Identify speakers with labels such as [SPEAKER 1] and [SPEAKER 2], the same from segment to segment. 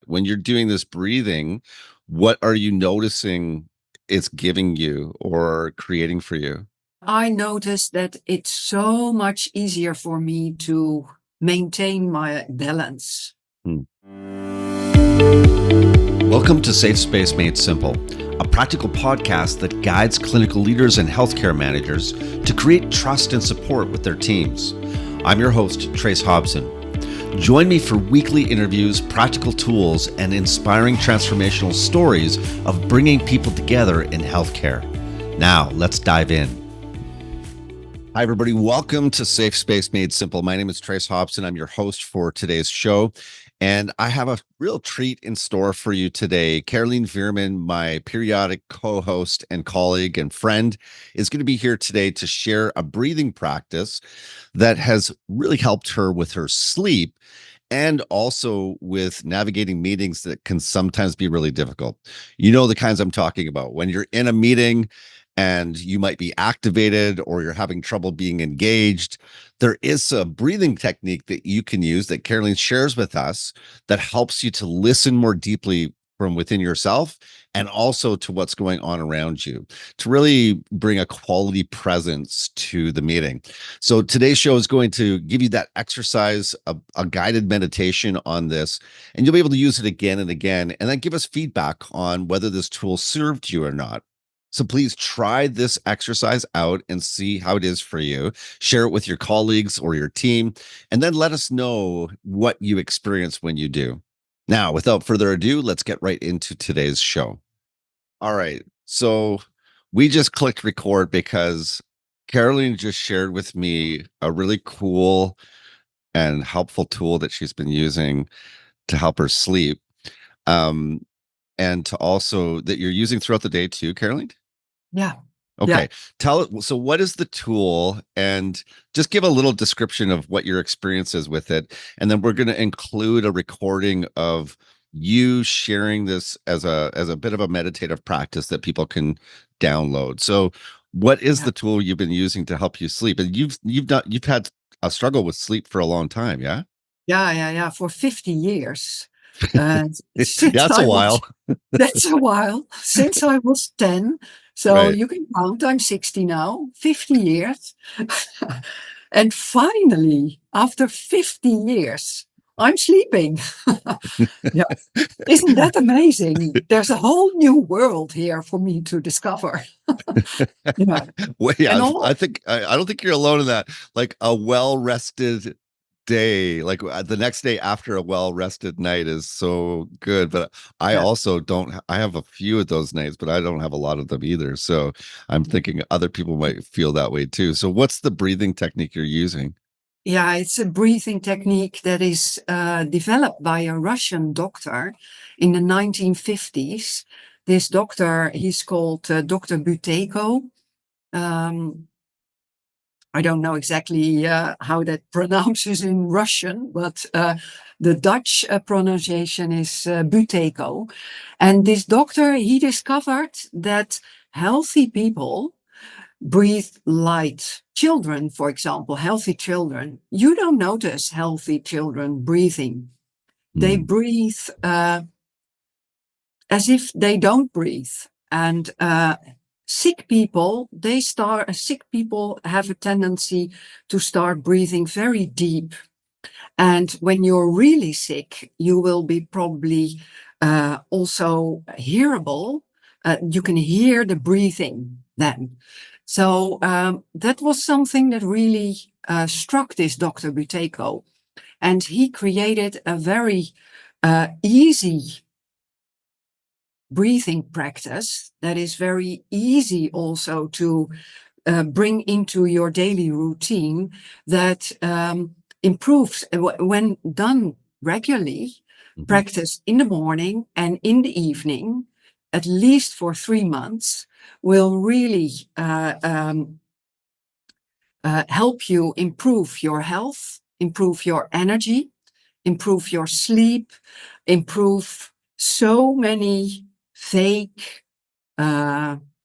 [SPEAKER 1] when you're doing this breathing, what are you noticing it's giving you or creating for you?
[SPEAKER 2] I noticed that it's so much easier for me to maintain my balance.
[SPEAKER 1] Hmm. Welcome to Safe Space Made Simple, a practical podcast that guides clinical leaders and healthcare managers to create trust and support with their teams. I'm your host, Trace Hobson. Join me for weekly interviews, practical tools, and inspiring transformational stories of bringing people together in healthcare. Now, let's dive in. Hi, everybody. Welcome to Safe Space Made Simple. My name is Trace Hobson. I'm your host for today's show, and I have a real treat in store for you today. Caroline Veerman, my periodic co-host and colleague and friend, is going to be here today to share a breathing practice that has really helped her with her sleep and also with navigating meetings that can sometimes be really difficult. You know the kinds I'm talking about. When you're in a meeting and you might be activated or you're having trouble being engaged, there is a breathing technique that you can use that Caroline shares with us that helps you to listen more deeply from within yourself and also to what's going on around you to really bring a quality presence to the meeting. So today's show is going to give you that exercise, a guided meditation on this, and you'll be able to use it again and again, and then give us feedback on whether this tool served you or not. So please try this exercise out and see how it is for you. Share it with your colleagues or your team, and then let us know what you experience when you do. Now, without further ado, let's get right into today's show. All right. So we just clicked record because Caroline just shared with me a really cool and helpful tool that she's been using to help her sleep. Um, and to also that you're using throughout the day too, Caroline?
[SPEAKER 2] Yeah. Yeah.
[SPEAKER 1] Okay. Tell it. So what is the tool? And just give a little description of what your experience is with it. And then we're going to include a recording of you sharing this as a bit of a meditative practice that people can download. So what is
[SPEAKER 2] Yeah.
[SPEAKER 1] the tool you've been using to help you sleep? And you've had a struggle with sleep for a long time, yeah?
[SPEAKER 2] Yeah. For 50 years. Uh,
[SPEAKER 1] Yeah,
[SPEAKER 2] since
[SPEAKER 1] that's a
[SPEAKER 2] I was,
[SPEAKER 1] while.
[SPEAKER 2] that's a while, since I was 10. So
[SPEAKER 1] Right.
[SPEAKER 2] you can count, I'm 60 now, 50 years. And finally, after 50 years, I'm sleeping. Yeah. Isn't that amazing? There's a whole new world here for me to discover. Yeah.
[SPEAKER 1] Well,
[SPEAKER 2] And
[SPEAKER 1] yeah,
[SPEAKER 2] all,
[SPEAKER 1] I don't think you're alone in that. Like a well-rested day, like the next day after a well-rested night is so good. But I
[SPEAKER 2] yeah.
[SPEAKER 1] also don't. I have a few of those nights, but I don't have a lot of them either. So I'm thinking other people might feel that way too. So what's the breathing technique you're using?
[SPEAKER 2] Yeah, it's a breathing technique that is developed by a Russian doctor in the 1950s. This doctor, he's called Dr. Buteyko. Um, I don't know exactly how that pronounces in Russian, but the Dutch pronunciation is Buteyko. And this doctor, he discovered that healthy people breathe light. Children, for example, healthy children, you don't notice healthy children breathing. They
[SPEAKER 1] Mm,
[SPEAKER 2] breathe as if they don't breathe. And sick people, sick people have a tendency to start breathing very deep. And when you're really sick, you will be probably also hearable. You can hear the breathing then. So that was something that really struck this Dr. Buteyko. And he created a very easy breathing practice that is very easy also to bring into your daily routine that improves when done regularly,
[SPEAKER 1] mhm.
[SPEAKER 2] practice in the morning and in the evening, at least for 3 months, will really help you improve your health, improve your energy, improve your sleep, improve so many fake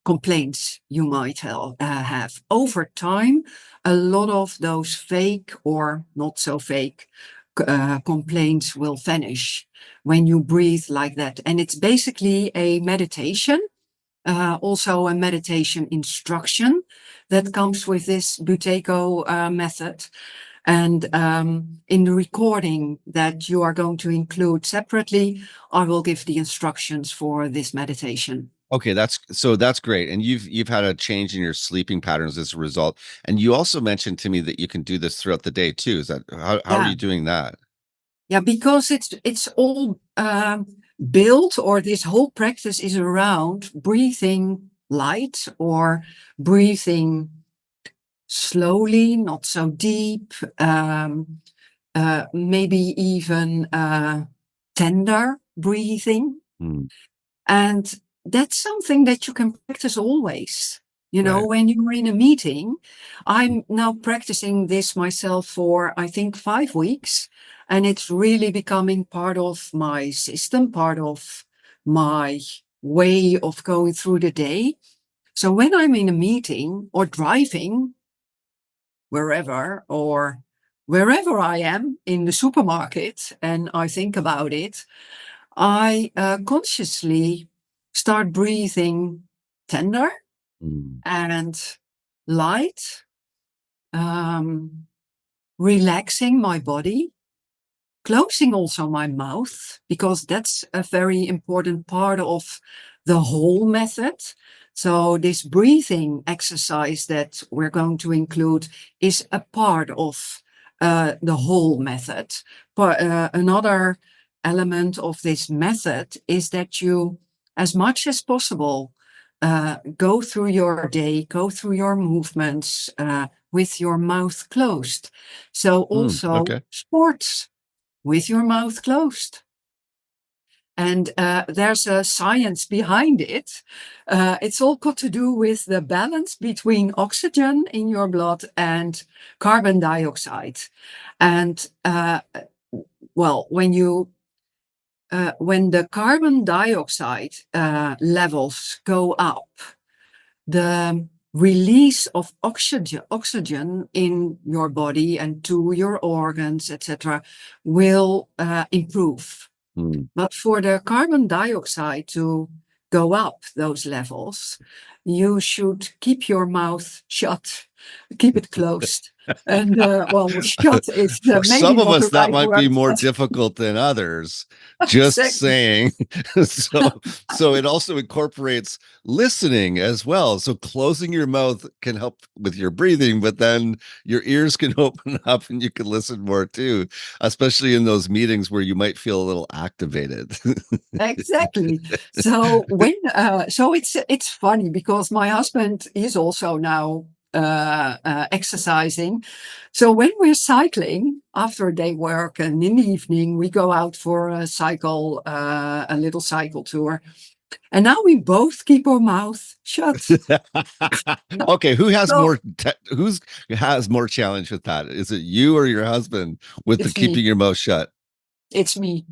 [SPEAKER 2] complaints you might have. Over time, a lot of those fake or not so fake complaints will vanish when you breathe like that. And it's basically a meditation, also a meditation instruction that comes with this Buteyko method. And in the recording that you are going to include separately, I will give the instructions for this meditation.
[SPEAKER 1] Okay, that's great. And you've had a change in your sleeping patterns as a result. And you also mentioned to me that you can do this throughout the day too. Is that how are
[SPEAKER 2] Yeah.
[SPEAKER 1] you doing that?
[SPEAKER 2] Yeah, because it's all built, or this whole practice is around breathing light or breathing slowly, not so deep, maybe even tender breathing.
[SPEAKER 1] Mm,
[SPEAKER 2] And that's something that you can practice always. You know,
[SPEAKER 1] right.
[SPEAKER 2] when you're in a meeting, I'm now practicing this myself for, I think, 5 weeks. And it's really becoming part of my system, part of my way of going through the day. So when I'm in a meeting or driving, wherever, or wherever I am in the supermarket and I think about it, I consciously start breathing tender
[SPEAKER 1] Mm,
[SPEAKER 2] and light, um, relaxing my body, closing also my mouth, because that's a very important part of the whole method. So this breathing exercise that we're going to include is a part of the whole method. But another element of this method is that you, as much as possible, go through your day, go through your movements with your mouth closed. So also
[SPEAKER 1] okay.
[SPEAKER 2] sports with your mouth closed. And there's a science behind it. It's all got to do with the balance between oxygen in your blood and carbon dioxide. And well, when the carbon dioxide levels go up, the release of oxygen in your body and to your organs, etc., will improve.
[SPEAKER 1] Mm.
[SPEAKER 2] But for the carbon dioxide to go up those levels, you should keep your mouth shut, keep it closed. And well, shut is
[SPEAKER 1] For
[SPEAKER 2] maybe
[SPEAKER 1] some of
[SPEAKER 2] not
[SPEAKER 1] us,
[SPEAKER 2] the
[SPEAKER 1] that
[SPEAKER 2] right
[SPEAKER 1] might be
[SPEAKER 2] word,
[SPEAKER 1] more
[SPEAKER 2] but
[SPEAKER 1] difficult than others. Just
[SPEAKER 2] exactly.
[SPEAKER 1] saying. So it also incorporates listening as well. So closing your mouth can help with your breathing, but then your ears can open up and you can listen more too, especially in those meetings where you might feel a little activated.
[SPEAKER 2] Exactly. So it's funny because my husband is also now exercising. So when we're cycling after a day work and in the evening we go out for a little cycle tour, and now we both keep our mouth shut.
[SPEAKER 1] Okay,
[SPEAKER 2] So
[SPEAKER 1] who's has more challenge with that? Is it you or your husband with the
[SPEAKER 2] it's me.
[SPEAKER 1] keeping your mouth shut?
[SPEAKER 2] It's me.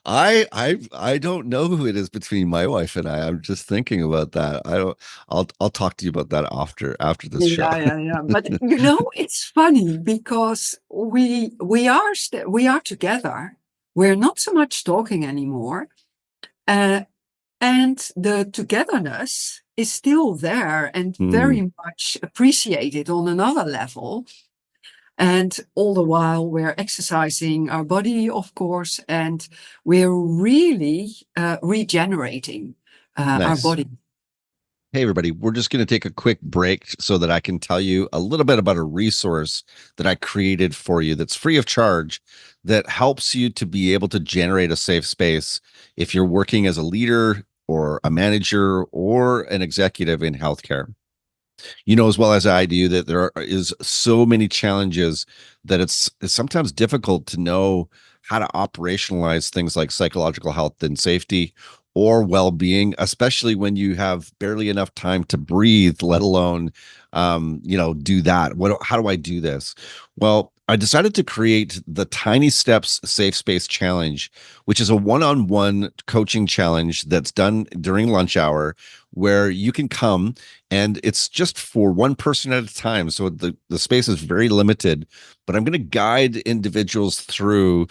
[SPEAKER 1] I don't know who it is between my wife and I. I'm just thinking about that. I don't I'll talk to you about that after this show.
[SPEAKER 2] Yeah. But you know, it's funny because we are together. We're not so much talking anymore, uh, and the togetherness is still there and
[SPEAKER 1] Hmm,
[SPEAKER 2] very much appreciated on another level. And all the while, we're exercising our body, of course, and we're really regenerating our
[SPEAKER 1] nice.
[SPEAKER 2] body.
[SPEAKER 1] Hey, everybody, we're just going to take a quick break so that I can tell you a little bit about a resource that I created for you that's free of charge that helps you to be able to generate a safe space if you're working as a leader or a manager or an executive in healthcare. You know as well as I do that is so many challenges that it's sometimes difficult to know how to operationalize things like psychological health and safety or well-being, especially when you have barely enough time to breathe, let alone do that. How do I do this? Well, I decided to create the Tiny Steps Safe Space Challenge, which is a one-on-one coaching challenge that's done during lunch hour where you can come, and it's just for one person at a time. So the space is very limited, but I'm going to guide individuals through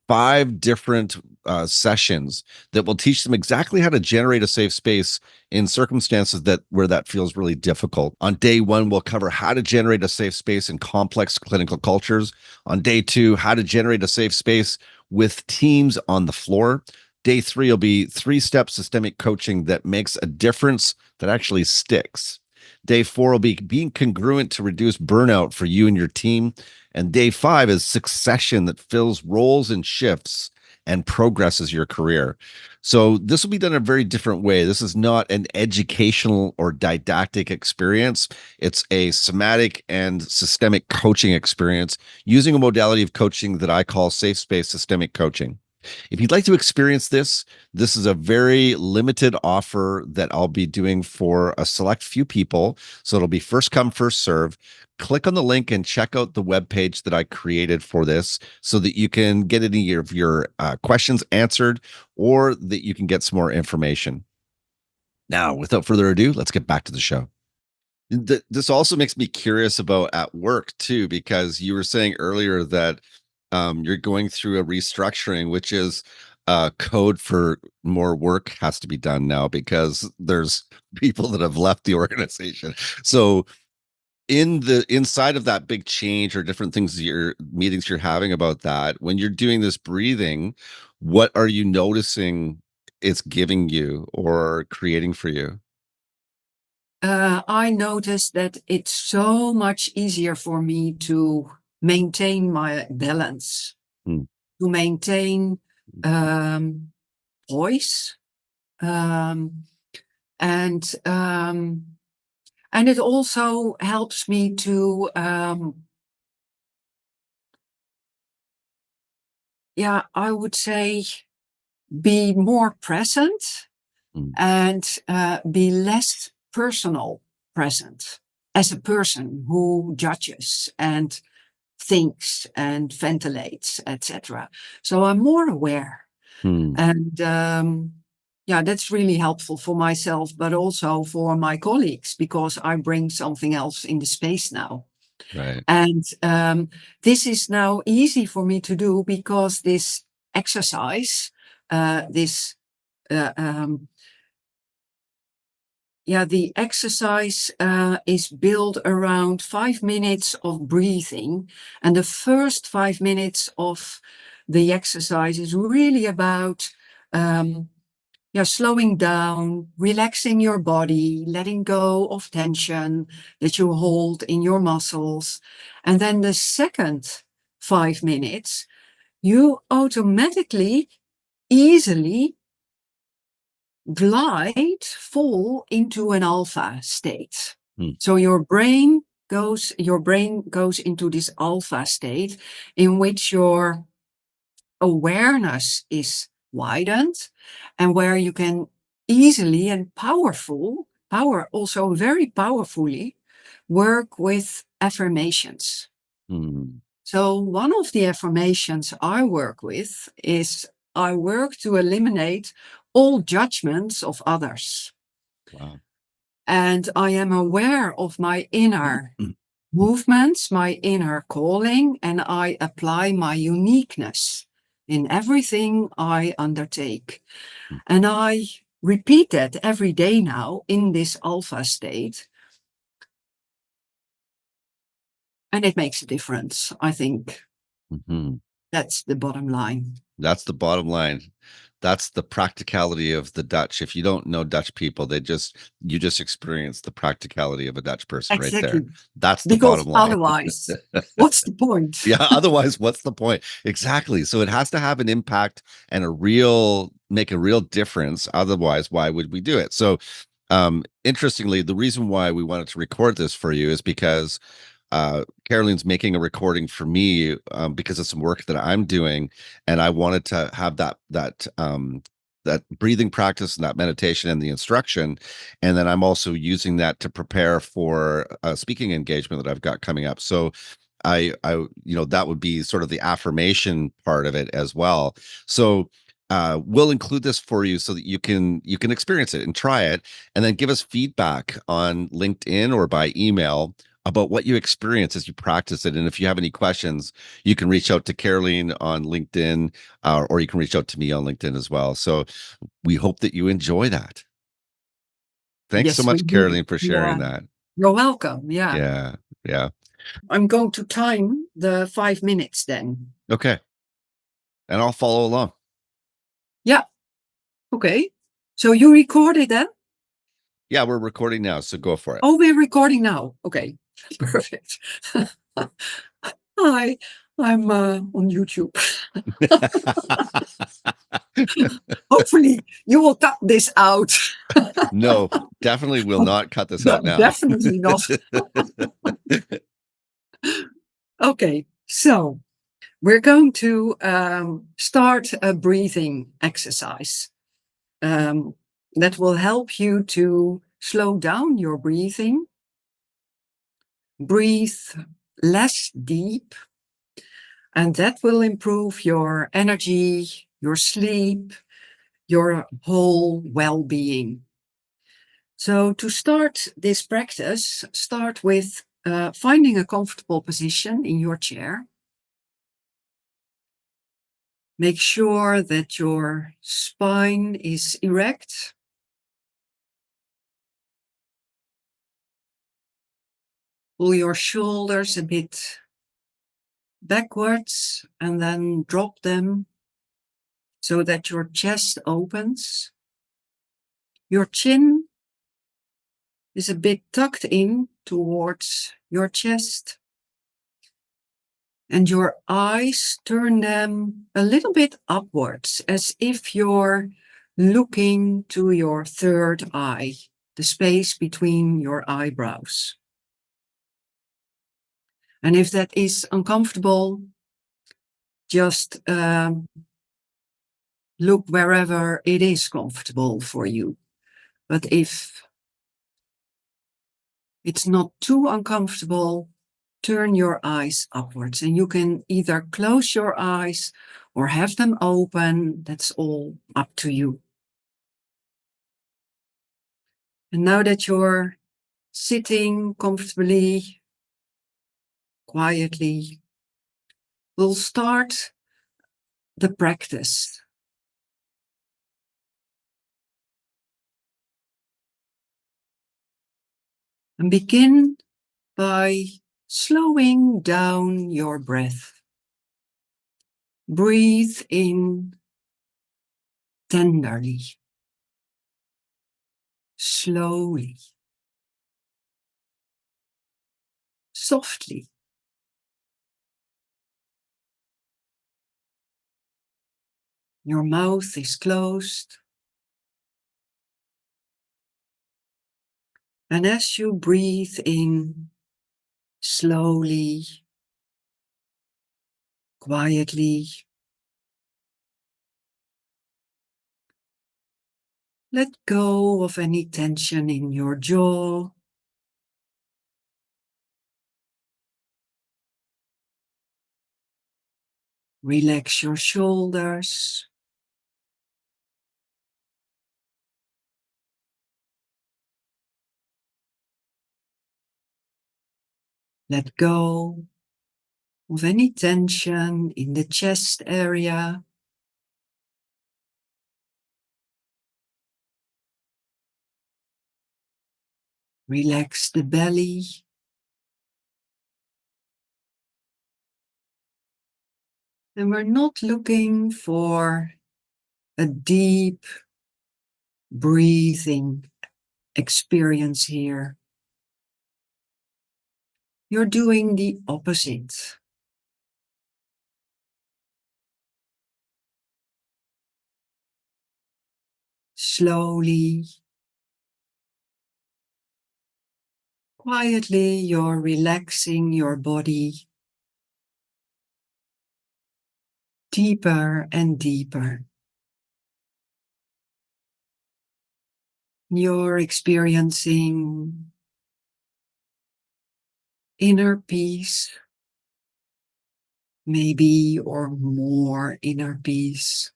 [SPEAKER 1] 5 different sessions that will teach them exactly how to generate a safe space in circumstances that where that feels really difficult. On day 1, we'll cover how to generate a safe space in complex clinical cultures. On day 2, how to generate a safe space with teams on the floor. Day 3 will be 3-step systemic coaching that makes a difference, that actually sticks. Day 4 will be being congruent to reduce burnout for you and your team. And day 5 is succession that fills roles and shifts and progresses your career. So this will be done in a very different way. This is not an educational or didactic experience. It's a somatic and systemic coaching experience using a modality of coaching that I call safe space systemic coaching. If you'd like to experience this, this is a very limited offer that I'll be doing for a select few people. So it'll be first come, first serve. Click on the link and check out the webpage that I created for this so that you can get any of your questions answered, or that you can get some more information. Now, without further ado, let's get back to the show. This also makes me curious about at work too, because you were saying earlier that you're going through a restructuring, which is code for more work has to be done now because there's people that have left the organization. So in the inside of that big change or different things your meetings you're having about that, when you're doing this breathing, what are you noticing it's giving you or creating for you?
[SPEAKER 2] I noticed that it's so much easier for me to maintain my balance,
[SPEAKER 1] Hmm.
[SPEAKER 2] to maintain um, poise, um, and um, and it also helps me to yeah, I would say be more present
[SPEAKER 1] Hmm.
[SPEAKER 2] and be less personal present as a person who judges and thinks and ventilates, etc. So I'm more aware,
[SPEAKER 1] Hmm.
[SPEAKER 2] and yeah, that's really helpful for myself, but also for my colleagues because I bring something else in the space now.
[SPEAKER 1] Right.
[SPEAKER 2] And this is now easy for me to do because this exercise, this uh, um, yeah, the exercise is built around 5 minutes of breathing. And the first 5 minutes of the exercise is really about slowing down, relaxing your body, letting go of tension that you hold in your muscles. And then the second 5 minutes, you automatically, easily fall into an alpha state.
[SPEAKER 1] Hmm.
[SPEAKER 2] So your brain goes into this alpha state in which your awareness is widened and where you can easily and very powerfully work with affirmations.
[SPEAKER 1] Hmm.
[SPEAKER 2] So one of the affirmations I work with is I work to eliminate all judgments of others.
[SPEAKER 1] Wow.
[SPEAKER 2] And I am aware of my inner movements, my inner calling, and I apply my uniqueness in everything I undertake. And I repeat that every day now in this alpha state. And it makes a difference. I think
[SPEAKER 1] Mm-hmm.
[SPEAKER 2] that's the bottom line.
[SPEAKER 1] That's the bottom line. That's the practicality of the Dutch. If you don't know Dutch people, you just experience the practicality of a Dutch person right there.
[SPEAKER 2] Exactly.
[SPEAKER 1] That's the
[SPEAKER 2] Because
[SPEAKER 1] bottom line.
[SPEAKER 2] otherwise, what's the point?
[SPEAKER 1] Yeah, otherwise, what's the point? Exactly. So it has to have an impact and make a real difference. Otherwise, why would we do it? So, interestingly, the reason why we wanted to record this for you is because Caroline's making a recording for me because of some work that I'm doing, and I wanted to have that breathing practice and that meditation and the instruction, and then I'm also using that to prepare for a speaking engagement that I've got coming up. So that would be sort of the affirmation part of it as well. So We'll include this for you so that you can experience it and try it, and then give us feedback on LinkedIn or by email about what you experience as you practice it. And if you have any questions, you can reach out to Caroline on LinkedIn, or you can reach out to me on LinkedIn as well. So we hope that you enjoy that. Thanks so
[SPEAKER 2] Yes, we
[SPEAKER 1] much,
[SPEAKER 2] do.
[SPEAKER 1] Caroline, for sharing
[SPEAKER 2] Yeah.
[SPEAKER 1] that.
[SPEAKER 2] You're welcome. Yeah.
[SPEAKER 1] Yeah, yeah.
[SPEAKER 2] I'm going to time the 5 minutes then.
[SPEAKER 1] Okay, and I'll follow along.
[SPEAKER 2] Yeah. Okay. So you recorded then?
[SPEAKER 1] Yeah, we're recording now, so go for it.
[SPEAKER 2] Oh, we're recording now. Okay. Perfect. Hi, I'm on YouTube. Hopefully you will cut this out.
[SPEAKER 1] No, definitely will not cut this out now.
[SPEAKER 2] Definitely not. Okay. So we're going to start a breathing exercise that will help you to slow down your breathing, breathe less deep, and that will improve your energy, your sleep, your whole well-being. So to start this practice, start with finding a comfortable position in your chair. Make sure that your spine is erect. Pull your shoulders a bit backwards and then drop them so that your chest opens. Your chin is a bit tucked in towards your chest. And your eyes, turn them a little bit upwards, as if you're looking to your third eye, the space between your eyebrows. And if that is uncomfortable, just look wherever it is comfortable for you. But if it's not too uncomfortable, turn your eyes upwards. And you can either close your eyes or have them open. That's all up to you. And now that you're sitting comfortably, quietly, we'll start the practice. And begin by slowing down your breath. Breathe in tenderly, slowly, softly. Your mouth is closed. And as you breathe in slowly, quietly, let go of any tension in your jaw. Relax your shoulders. Let go of any tension in the chest area. Relax the belly. And we're not looking for a deep breathing experience here. You're doing the opposite. Slowly, quietly, you're relaxing your body deeper and deeper. You're experiencing inner peace, maybe, or more inner peace.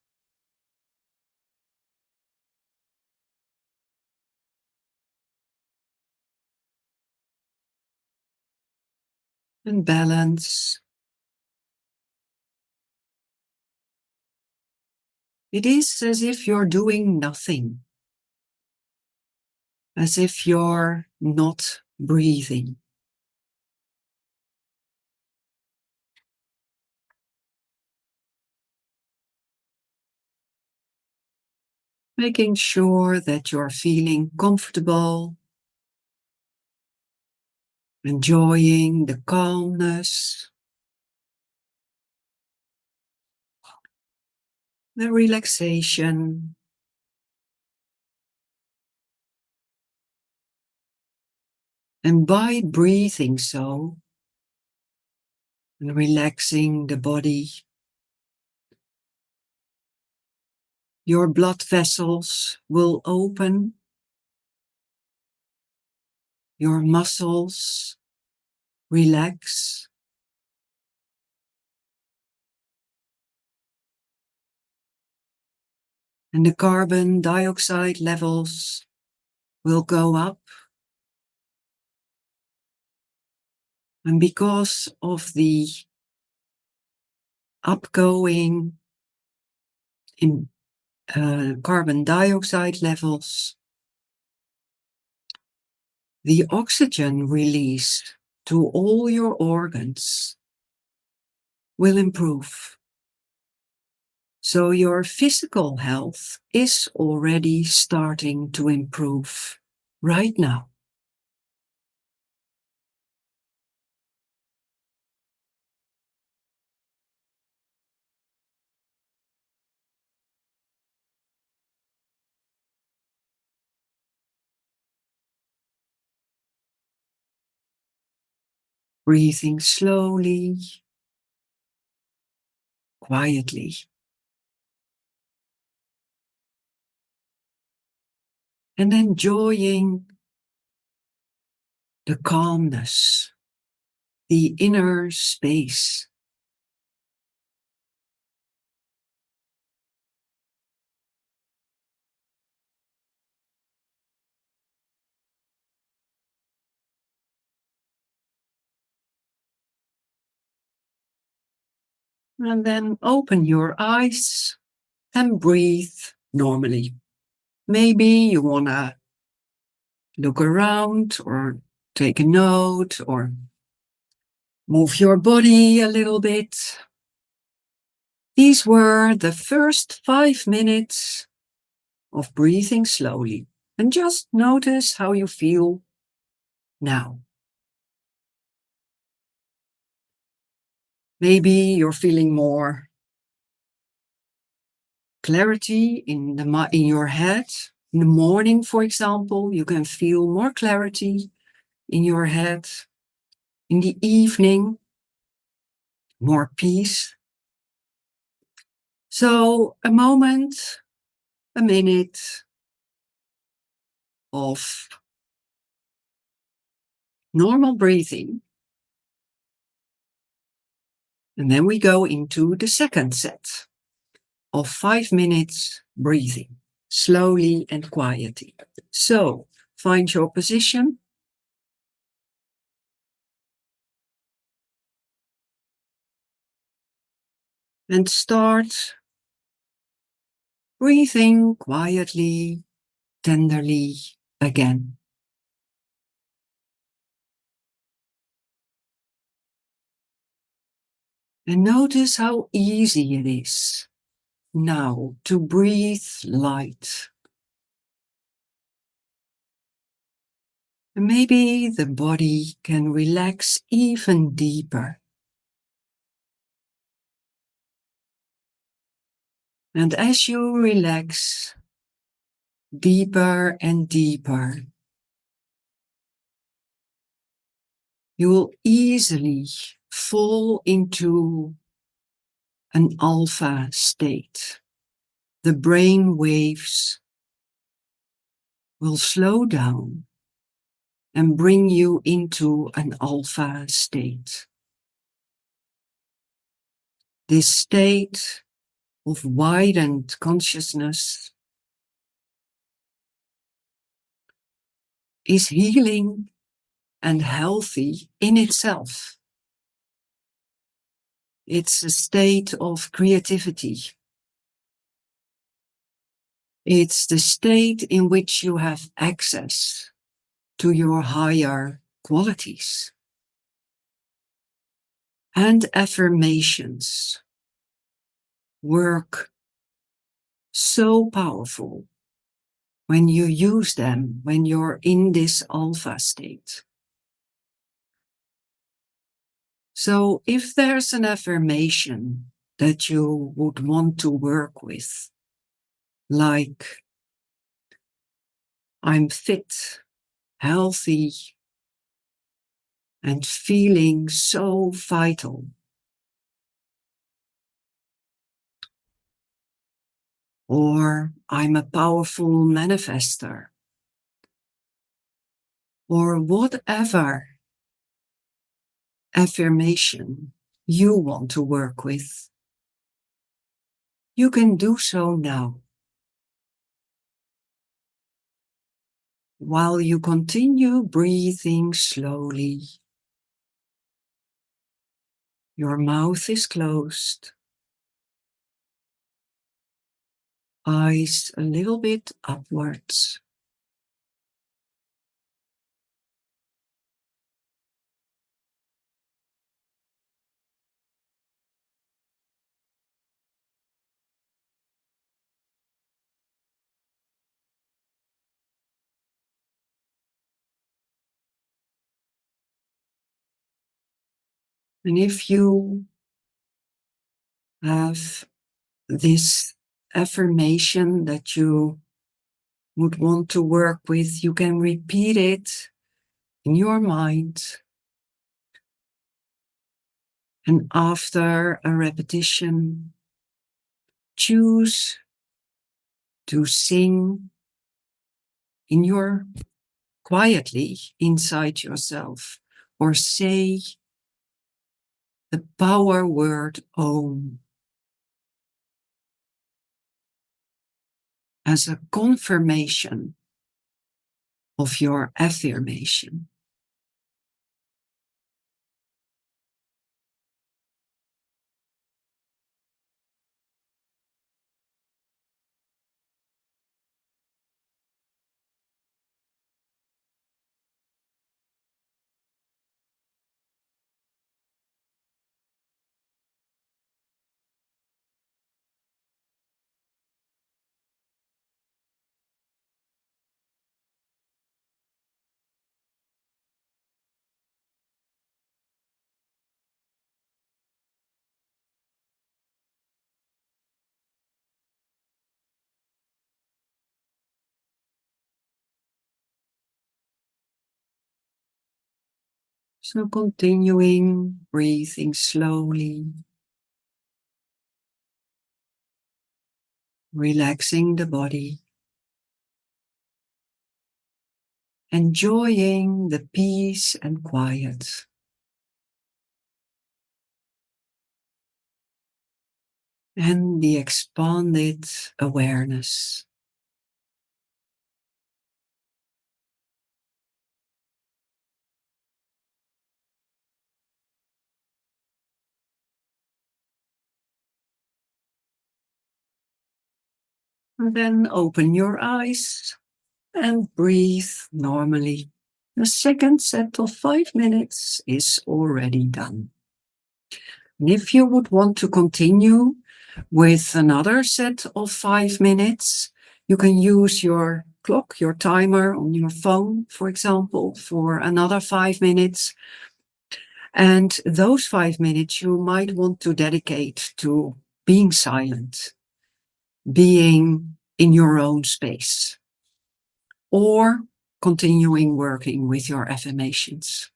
[SPEAKER 2] and balance. It is as if you're doing nothing, as if you're not breathing. Making sure that you're feeling comfortable, enjoying the calmness, the relaxation. And by breathing so, and relaxing the body, your blood vessels will open, your muscles relax, and the carbon dioxide levels will go up. And because of the upgoing in carbon dioxide levels, the oxygen released to all your organs will improve. So your physical health is already starting to improve right now. Breathing slowly, quietly. And enjoying the calmness, the inner space. And then open your eyes and breathe normally. Maybe you want to look around or take a note or move your body a little bit. These were the first 5 minutes of breathing slowly. And just notice how you feel now. Maybe you're feeling more clarity in your head. In the morning, for example, you can feel more clarity in your head. In the evening, more peace. So a moment, a minute of normal breathing. And then we go into the second set of 5 minutes breathing, slowly and quietly. So find your position. And start breathing quietly, tenderly again. And notice how easy it is now to breathe light. And maybe the body can relax even deeper. And as you relax deeper and deeper, you will easily fall into an alpha state. The brain waves will slow down and bring you into an alpha state. This state of widened consciousness is healing and healthy in itself. It's a state of creativity. It's the state in which you have access to your higher qualities. And affirmations work so powerful when you use them, when you're in this alpha state. So if there's an affirmation that you would want to work with, like, I'm fit, healthy, and feeling so vital. Or I'm a powerful manifester. Or whatever affirmation you want to work with, you can do so now. While you continue breathing slowly. Your mouth is closed. Eyes a little bit upwards. And if you have this affirmation that you would want to work with, you can repeat it in your mind. And after a repetition, choose to sing in your quietly inside yourself, or say the power word Om as a confirmation of your affirmation. So continuing, breathing slowly, relaxing the body, enjoying the peace and quiet. And the expanded awareness. And then open your eyes and breathe normally. The second set of 5 minutes is already done. And if you would want to continue with another set of 5 minutes, you can use your clock, your timer on your phone, for example, for another 5 minutes. And those 5 minutes you might want to dedicate to being silent, being in your own space, or continuing working with your affirmations.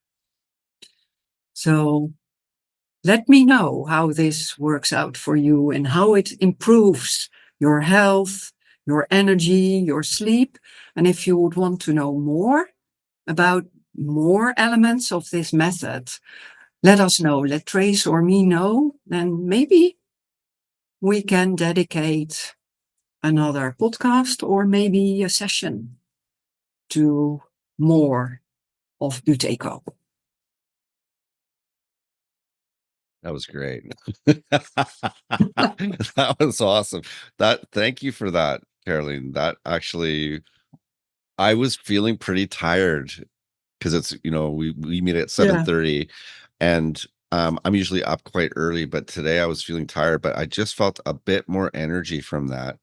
[SPEAKER 2] So let me know how this works out for you and how it improves your health, your energy, your sleep. And if you would want to know more about more elements of this method, let us know. Let Trace or me know. Then maybe we can dedicate another podcast or maybe a session to more of Buteyko.
[SPEAKER 1] That was great. That was awesome. Thank you for that, Caroline. That actually, I was feeling pretty tired because it's, we meet at
[SPEAKER 2] Yeah.
[SPEAKER 1] 7:30, and I'm usually up quite early, but today I was feeling tired, but I just felt a bit more energy from that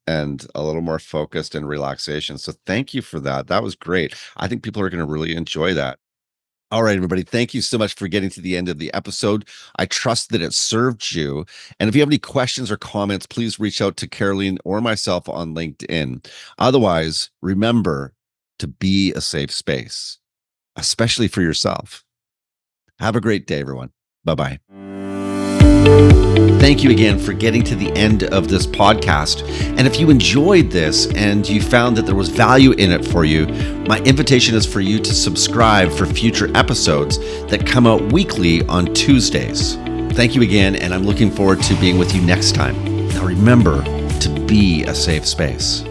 [SPEAKER 1] and a little more focused and relaxation. So thank you for that. That was great. I think people are going to really enjoy that. All right, everybody. Thank you so much for getting to the end of the episode. I trust that it served you. And if you have any questions or comments, please reach out to Caroline or myself on LinkedIn. Otherwise, remember to be a safe space, especially for yourself. Have a great day, everyone. Bye-bye. Thank you again for getting to the end of this podcast. And if you enjoyed this and you found that there was value in it for you, my invitation is for you to subscribe for future episodes that come out weekly on Tuesdays. Thank you again, and I'm looking forward to being with you next time. Now remember to be a safe space.